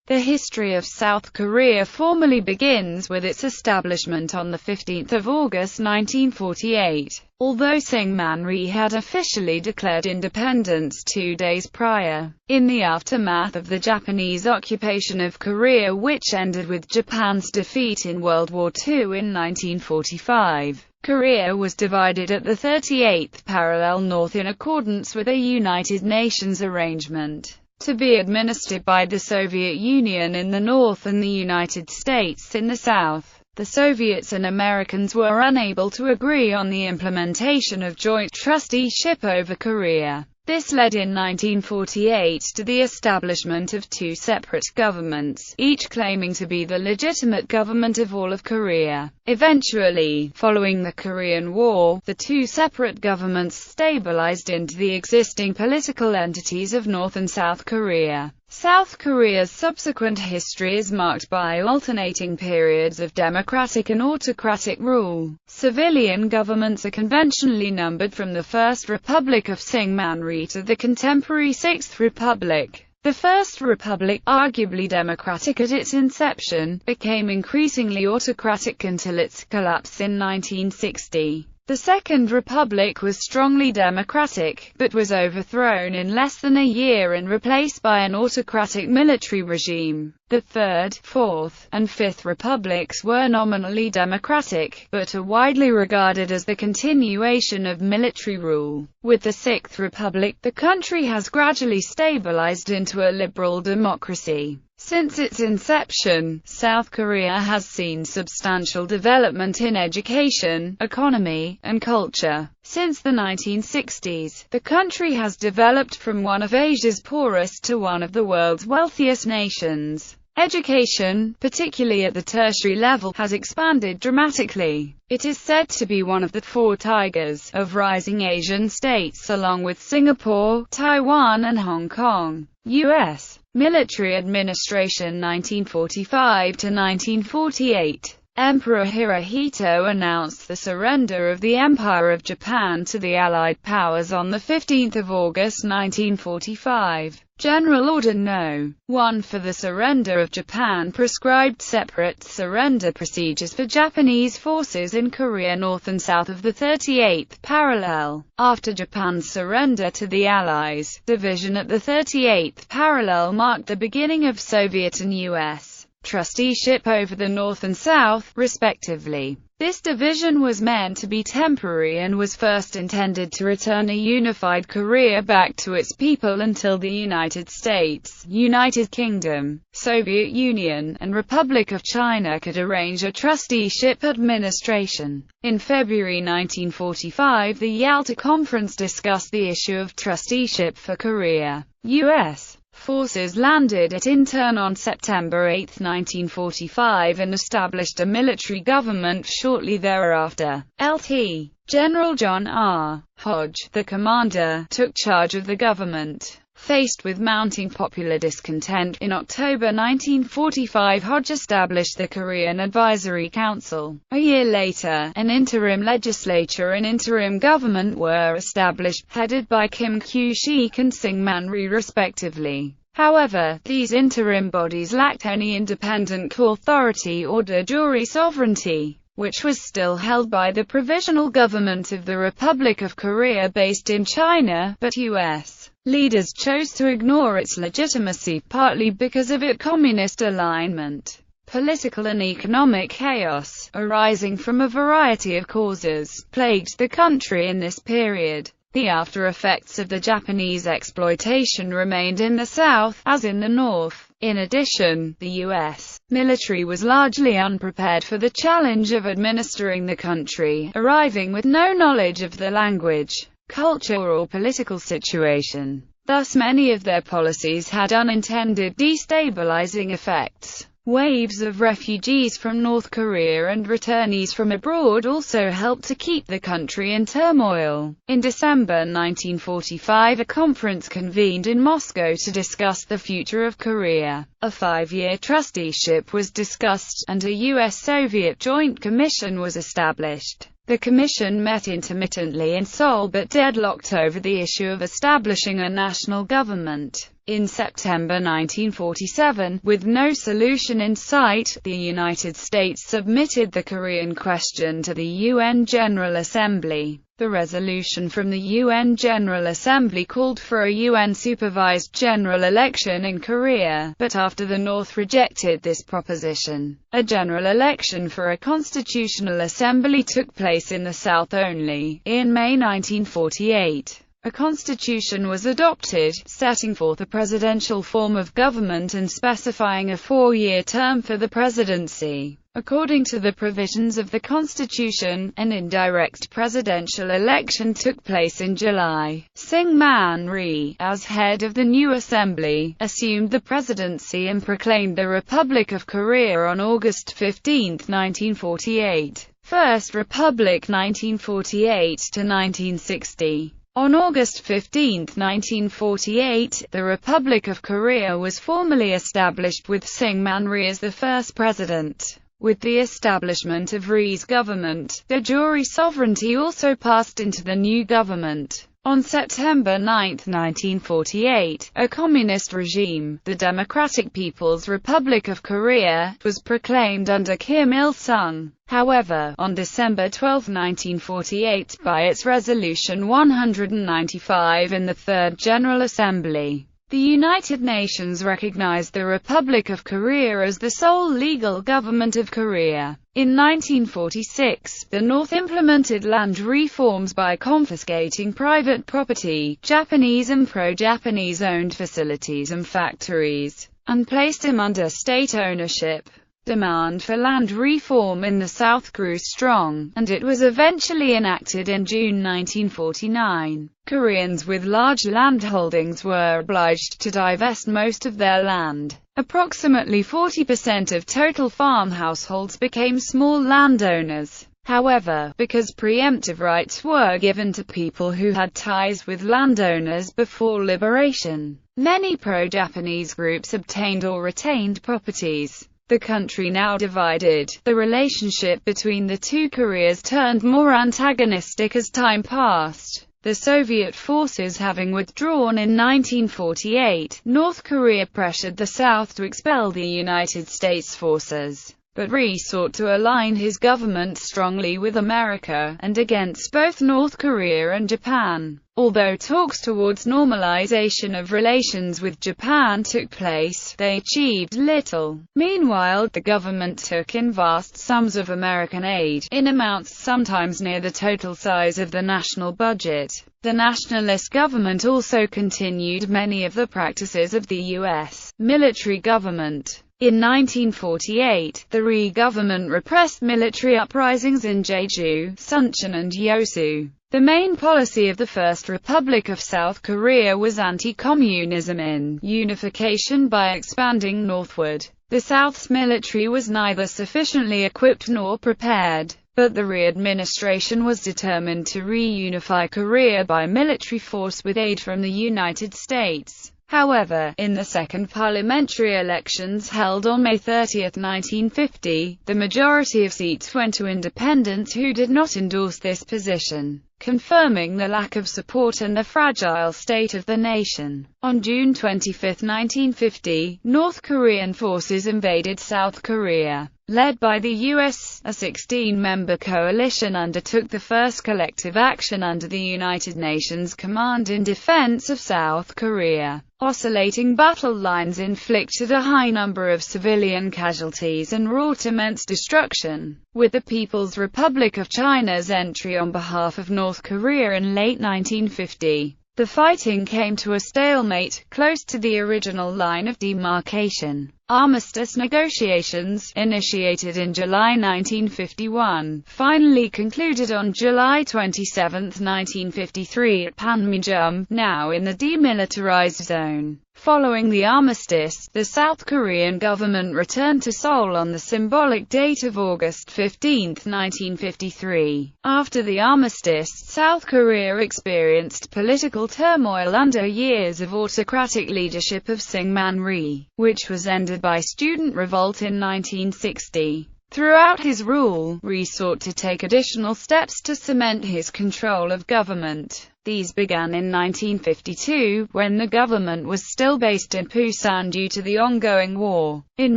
The history of South Korea formally begins with its establishment on 15 August 1948, although Syngman Rhee had officially declared independence 2 days prior. In the aftermath of the Japanese occupation of Korea, which ended with Japan's defeat in World War II in 1945, Korea was divided at the 38th parallel north in accordance with a United Nations arrangement, to be administered by the Soviet Union in the north and the United States in the south. The Soviets and Americans were unable to agree on the implementation of joint trusteeship over Korea. This led in 1948 to the establishment of two separate governments, each claiming to be the legitimate government of all of Korea. Eventually, following the Korean War, the two separate governments stabilized into the existing political entities of North and South Korea. South Korea's subsequent history is marked by alternating periods of democratic and autocratic rule. Civilian governments are conventionally numbered from the First Republic of Syngman Rhee to the contemporary Sixth Republic. The First Republic, arguably democratic at its inception, became increasingly autocratic until its collapse in 1960. The Second Republic was strongly democratic, but was overthrown in less than a year and replaced by an autocratic military regime. The Third, Fourth, and Fifth Republics were nominally democratic, but are widely regarded as the continuation of military rule. With the Sixth Republic, the country has gradually stabilized into a liberal democracy. Since its inception, South Korea has seen substantial development in education, economy, and culture. Since the 1960s, the country has developed from one of Asia's poorest to one of the world's wealthiest nations. Education, particularly at the tertiary level, has expanded dramatically. It is said to be one of the four tigers of rising Asian states, along with Singapore, Taiwan, and Hong Kong. U.S. Military Administration 1945 to 1948. Emperor Hirohito announced the surrender of the Empire of Japan to the Allied powers on 15 August 1945. General Order No. 1 for the surrender of Japan prescribed separate surrender procedures for Japanese forces in Korea north and south of the 38th parallel. After Japan's surrender to the Allies, division at the 38th parallel marked the beginning of Soviet and U.S. trusteeship over the North and South, respectively. This division was meant to be temporary and was first intended to return a unified Korea back to its people until the United States, United Kingdom, Soviet Union, and Republic of China could arrange a trusteeship administration. In February 1945, the Yalta Conference discussed the issue of trusteeship for Korea. U.S. forces landed at Incheon on September 8, 1945 and established a military government shortly thereafter. Lt. General John R. Hodge, the commander, took charge of the government. Faced with mounting popular discontent, in October 1945 Hodge established the Korean Advisory Council. A year later, an interim legislature and interim government were established, headed by Kim Kyu-shik and Syngman Rhee respectively. However, these interim bodies lacked any independent authority or de jure sovereignty, which was still held by the Provisional Government of the Republic of Korea based in China, but U.S. leaders chose to ignore its legitimacy, partly because of its communist alignment. Political and economic chaos, arising from a variety of causes, plagued the country in this period. The after-effects of the Japanese exploitation remained in the South, as in the North. In addition, the U.S. military was largely unprepared for the challenge of administering the country, arriving with no knowledge of the language, culture or political situation. Thus many of their policies had unintended destabilizing effects. Waves of refugees from North Korea and returnees from abroad also helped to keep the country in turmoil. In December 1945, a conference convened in Moscow to discuss the future of Korea. A 5-year trusteeship was discussed, and a U.S.-Soviet joint commission was established. The commission met intermittently in Seoul but deadlocked over the issue of establishing a national government. In September 1947, with no solution in sight, the United States submitted the Korean question to the UN General Assembly. The resolution from the UN General Assembly called for a UN-supervised general election in Korea, but after the North rejected this proposition, a general election for a constitutional assembly took place in the South only. In May 1948, a constitution was adopted, setting forth a presidential form of government and specifying a 4-year term for the presidency. According to the provisions of the Constitution, an indirect presidential election took place in July. Syngman Rhee, as head of the new assembly, assumed the presidency and proclaimed the Republic of Korea on August 15, 1948. First Republic 1948 to 1960. On August 15, 1948, the Republic of Korea was formally established with Syngman Rhee as the first president. With the establishment of Rhee's government, de jure sovereignty also passed into the new government. On September 9, 1948, a communist regime, the Democratic People's Republic of Korea, was proclaimed under Kim Il-sung. However, on December 12, 1948, by its Resolution 195 in the Third General Assembly, the United Nations recognized the Republic of Korea as the sole legal government of Korea. In 1946, the North implemented land reforms by confiscating private property, Japanese and pro-Japanese owned facilities and factories, and placed them under state ownership. Demand for land reform in the South grew strong, and it was eventually enacted in June 1949. Koreans with large landholdings were obliged to divest most of their land. Approximately 40% of total farm households became small landowners. However, because preemptive rights were given to people who had ties with landowners before liberation, many pro-Japanese groups obtained or retained properties. The country now divided, the relationship between the two Koreas turned more antagonistic as time passed. The Soviet forces having withdrawn in 1948, North Korea pressured the South to expel the United States forces. But Rhee sought to align his government strongly with America, and against both North Korea and Japan. Although talks towards normalization of relations with Japan took place, they achieved little. Meanwhile, the government took in vast sums of American aid, in amounts sometimes near the total size of the national budget. The nationalist government also continued many of the practices of the U.S. military government. In 1948, the Rhee government repressed military uprisings in Jeju, Suncheon and Yeosu. The main policy of the First Republic of South Korea was anti-communism in unification by expanding northward. The South's military was neither sufficiently equipped nor prepared, but the Rhee administration was determined to reunify Korea by military force with aid from the United States. However, in the second parliamentary elections held on May 30, 1950, the majority of seats went to independents who did not endorse this position, confirming the lack of support and the fragile state of the nation. On June 25, 1950, North Korean forces invaded South Korea. Led by the U.S., a 16-member coalition undertook the first collective action under the United Nations Command in defense of South Korea. Oscillating battle lines inflicted a high number of civilian casualties and wrought immense destruction. With the People's Republic of China's entry on behalf of North Korea in late 1950, the fighting came to a stalemate, close to the original line of demarcation. Armistice negotiations, initiated in July 1951, finally concluded on July 27, 1953 at Panmunjom, now in the demilitarized zone. Following the armistice, the South Korean government returned to Seoul on the symbolic date of August 15, 1953. After the armistice, South Korea experienced political turmoil under years of autocratic leadership of Syngman Rhee, which was ended by student revolt in 1960. Throughout his rule, Rhee sought to take additional steps to cement his control of government. These began in 1952, when the government was still based in Busan due to the ongoing war. In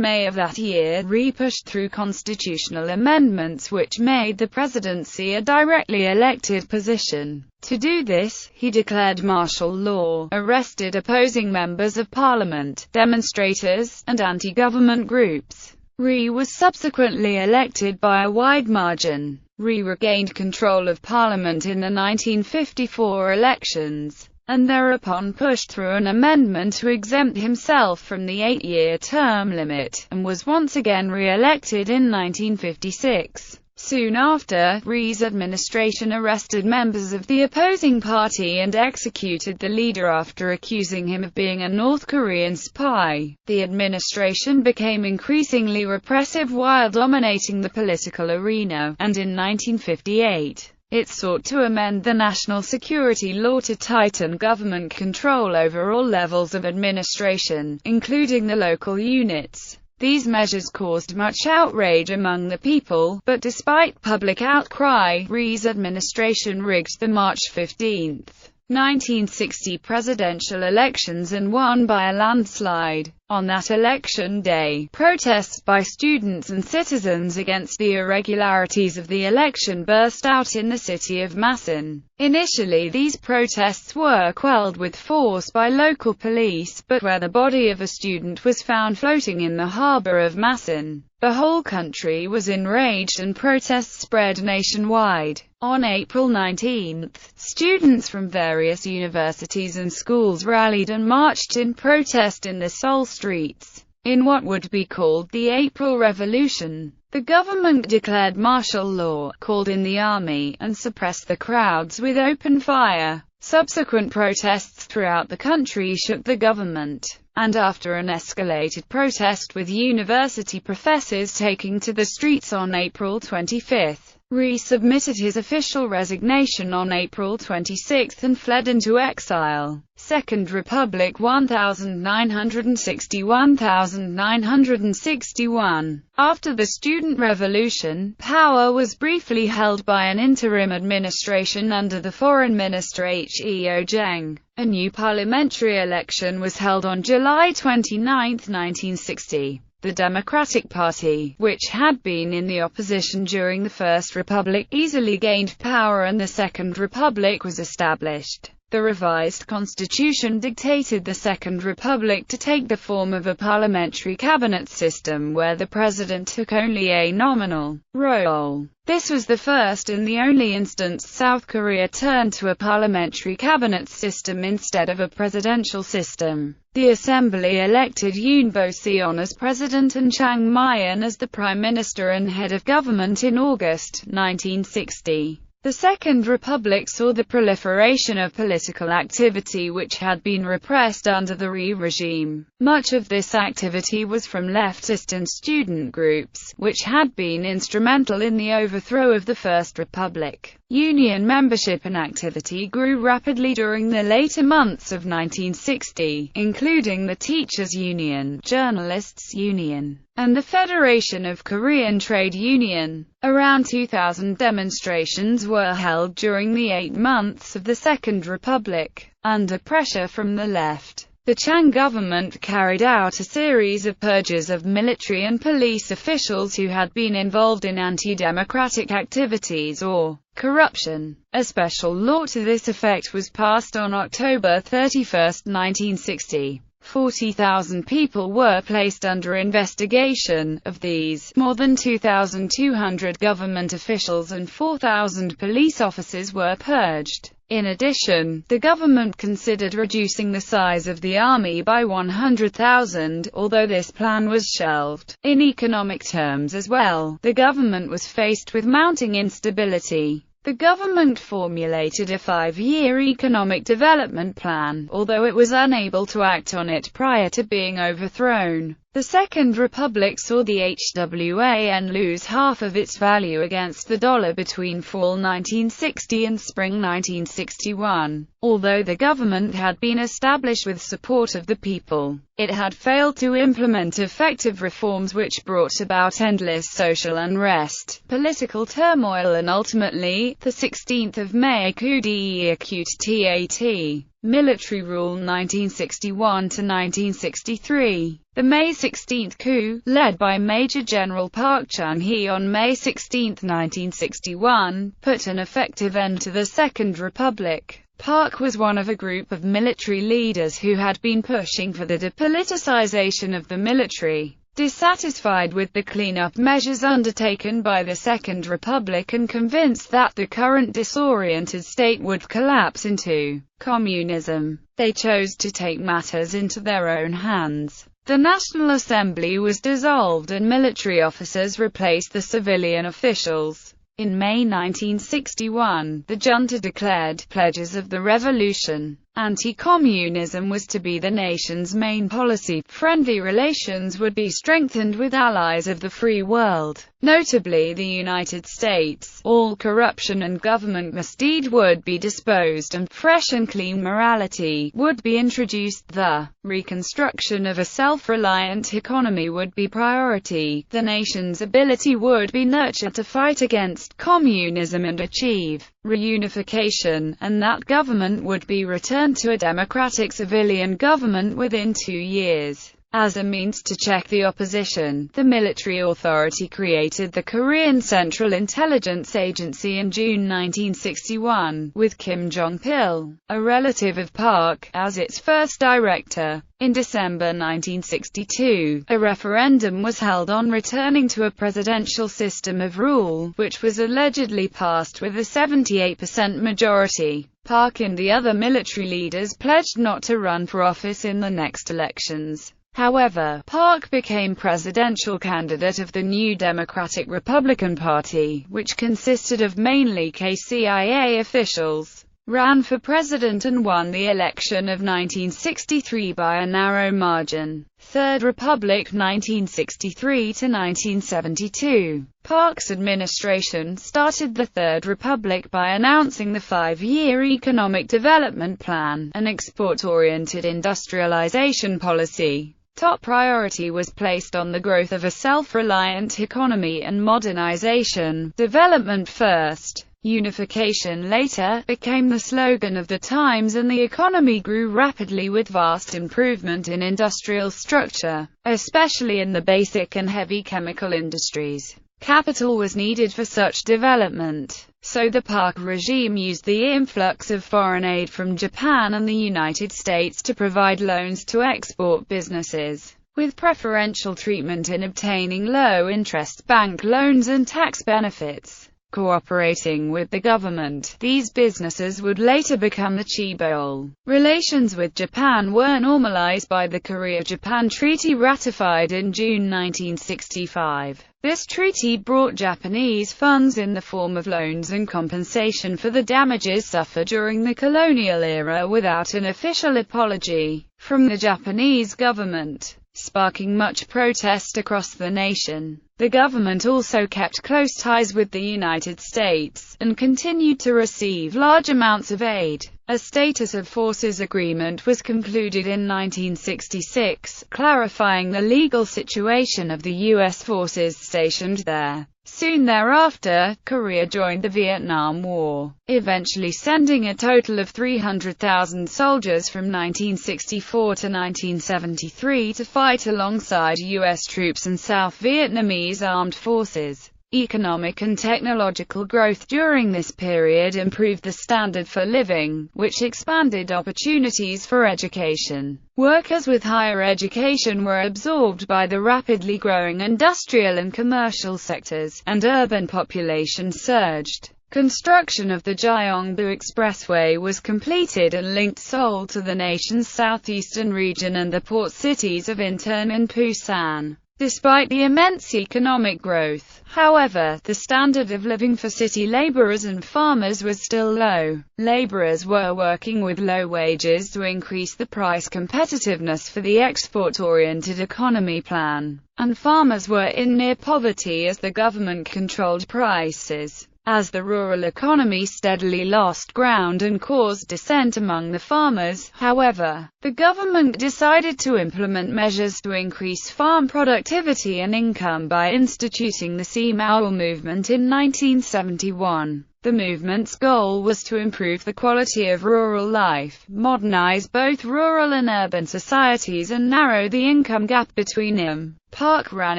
May of that year, Rhee pushed through constitutional amendments which made the presidency a directly elected position. To do this, he declared martial law, arrested opposing members of parliament, demonstrators, and anti-government groups. Rhee was subsequently elected by a wide margin. Rhee regained control of parliament in the 1954 elections, and thereupon pushed through an amendment to exempt himself from the 8-year term limit, and was once again re-elected in 1956. Soon after, Rhee's administration arrested members of the opposing party and executed the leader after accusing him of being a North Korean spy. The administration became increasingly repressive while dominating the political arena, and in 1958, it sought to amend the national security law to tighten government control over all levels of administration, including the local units. These measures caused much outrage among the people, but despite public outcry, Rhee's administration rigged the March 15, 1960 presidential elections and won by a landslide. On that election day, protests by students and citizens against the irregularities of the election burst out in the city of Masan. Initially, these protests were quelled with force by local police, but where the body of a student was found floating in the harbor of Masan, the whole country was enraged and protests spread nationwide. On April 19, students from various universities and schools rallied and marched in protest in the Seoul streets. In what would be called the April Revolution, the government declared martial law, called in the army, and suppressed the crowds with open fire. Subsequent protests throughout the country shook the government, and after an escalated protest with university professors taking to the streets on April 25, Rhee submitted his official resignation on April 26 and fled into exile. Second Republic 1960–1961. After the Student Revolution, power was briefly held by an interim administration under the Foreign Minister Heo Jang. A new parliamentary election was held on July 29, 1960. The Democratic Party, which had been in the opposition during the First Republic, easily gained power and the Second Republic was established. The revised constitution dictated the Second Republic to take the form of a parliamentary cabinet system where the president took only a nominal role. This was the first and the only instance South Korea turned to a parliamentary cabinet system instead of a presidential system. The assembly elected Yoon Bo-seon as president and Chang Myon as the prime minister and head of government in August 1960. The Second Republic saw the proliferation of political activity which had been repressed under the Rhee regime. Much of this activity was from leftist and student groups, which had been instrumental in the overthrow of the First Republic. Union membership and activity grew rapidly during the later months of 1960, including the Teachers' Union, Journalists' Union, and the Federation of Korean Trade Union. Around 2,000 demonstrations were held during the 8 months of the Second Republic. Under pressure from the left, the Chang government carried out a series of purges of military and police officials who had been involved in anti-democratic activities or corruption. A special law to this effect was passed on October 31, 1960. 40,000 people were placed under investigation. Of these, more than 2,200 government officials and 4,000 police officers were purged. In addition, the government considered reducing the size of the army by 100,000, although this plan was shelved. In economic terms as well, the government was faced with mounting instability. The government formulated a 5-year economic development plan, although it was unable to act on it prior to being overthrown. The Second Republic saw the HWAN lose half of its value against the dollar between fall 1960 and spring 1961. Although the government had been established with support of the people, it had failed to implement effective reforms which brought about endless social unrest, political turmoil and ultimately, the 16th of May coup d'état. Military rule 1961 to 1963. The May 16 coup, led by Major General Park Chung-hee on May 16, 1961, put an effective end to the Second Republic. Park was one of a group of military leaders who had been pushing for the depoliticization of the military. Dissatisfied with the cleanup measures undertaken by the Second Republic and convinced that the current disoriented state would collapse into communism, they chose to take matters into their own hands. The National Assembly was dissolved and military officers replaced the civilian officials. In May 1961, the junta declared pledges of the revolution. Anti-communism was to be the nation's main policy. Friendly relations would be strengthened with allies of the free world, notably the United States. All corruption and government misdeed would be disposed and fresh and clean morality would be introduced. The reconstruction of a self-reliant economy would be priority. The nation's ability would be nurtured to fight against communism and achieve reunification, and that government would be returned to a democratic civilian government within 2 years. As a means to check the opposition, the military authority created the Korean Central Intelligence Agency in June 1961, with Kim Jong-pil, a relative of Park, as its first director. In December 1962, a referendum was held on returning to a presidential system of rule, which was allegedly passed with a 78% majority. Park and the other military leaders pledged not to run for office in the next elections. However, Park became presidential candidate of the new Democratic Republican Party, which consisted of mainly KCIA officials, ran for president and won the election of 1963 by a narrow margin. Third Republic 1963 to 1972. Park's administration started the Third Republic by announcing the 5-year Economic Development Plan, an export-oriented industrialization policy. Top priority was placed on the growth of a self-reliant economy and modernization. Development first, unification later, became the slogan of the times, and the economy grew rapidly with vast improvement in industrial structure, especially in the basic and heavy chemical industries. Capital was needed for such development, so the Park regime used the influx of foreign aid from Japan and the United States to provide loans to export businesses, with preferential treatment in obtaining low-interest bank loans and tax benefits. Cooperating with the government, these businesses would later become the chaebol. Relations with Japan were normalized by the Korea-Japan Treaty ratified in June 1965. This treaty brought Japanese funds in the form of loans and compensation for the damages suffered during the colonial era without an official apology from the Japanese government, sparking much protest across the nation. The government also kept close ties with the United States, and continued to receive large amounts of aid. A status of forces agreement was concluded in 1966, clarifying the legal situation of the U.S. forces stationed there. Soon thereafter, Korea joined the Vietnam War, eventually sending a total of 300,000 soldiers from 1964 to 1973 to fight alongside U.S. troops and South Vietnamese armed forces. Economic and technological growth during this period improved the standard for living, which expanded opportunities for education. Workers with higher education were absorbed by the rapidly growing industrial and commercial sectors, and urban population surged. Construction of the Gyeongbu Expressway was completed and linked Seoul to the nation's southeastern region and the port cities of Incheon and Busan. Despite the immense economic growth, However, the standard of living for city laborers and farmers was still low. Laborers were working with low wages to increase the price competitiveness for the export-oriented economy plan, and farmers were in near poverty as the government controlled prices. As the rural economy steadily lost ground and caused dissent among the farmers, however, the government decided to implement measures to increase farm productivity and income by instituting the Syngman movement in 1971. The movement's goal was to improve the quality of rural life, modernize both rural and urban societies, and narrow the income gap between them. Park ran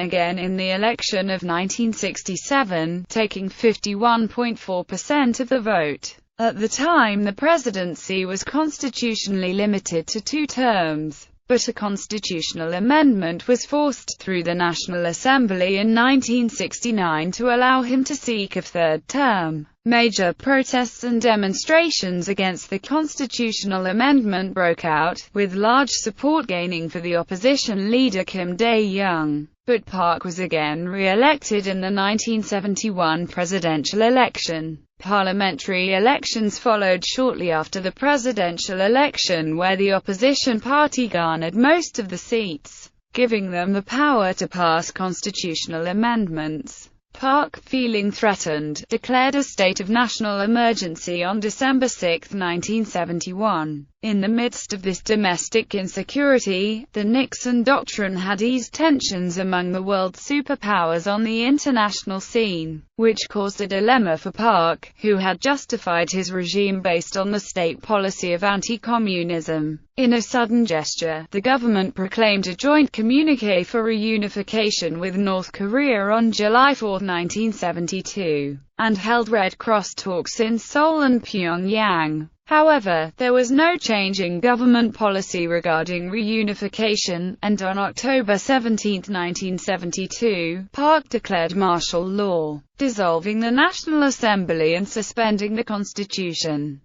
again in the election of 1967, taking 51.4% of the vote. At the time, the presidency was constitutionally limited to 2 terms, but a constitutional amendment was forced through the National Assembly in 1969 to allow him to seek a 3rd term. Major protests and demonstrations against the constitutional amendment broke out, with large support gaining for the opposition leader Kim Dae-jung. But Park was again re-elected in the 1971 presidential election. Parliamentary elections followed shortly after the presidential election, where the opposition party garnered most of the seats, giving them the power to pass constitutional amendments. Park, feeling threatened, declared a state of national emergency on December 6, 1971. In the midst of this domestic insecurity, the Nixon Doctrine had eased tensions among the world superpowers on the international scene, which caused a dilemma for Park, who had justified his regime based on the state policy of anti-communism. In a sudden gesture, the government proclaimed a joint communiqué for reunification with North Korea on July 4, 1972, and held Red Cross talks in Seoul and Pyongyang. However, there was no change in government policy regarding reunification, and on October 17, 1972, Park declared martial law, dissolving the National Assembly and suspending the Constitution.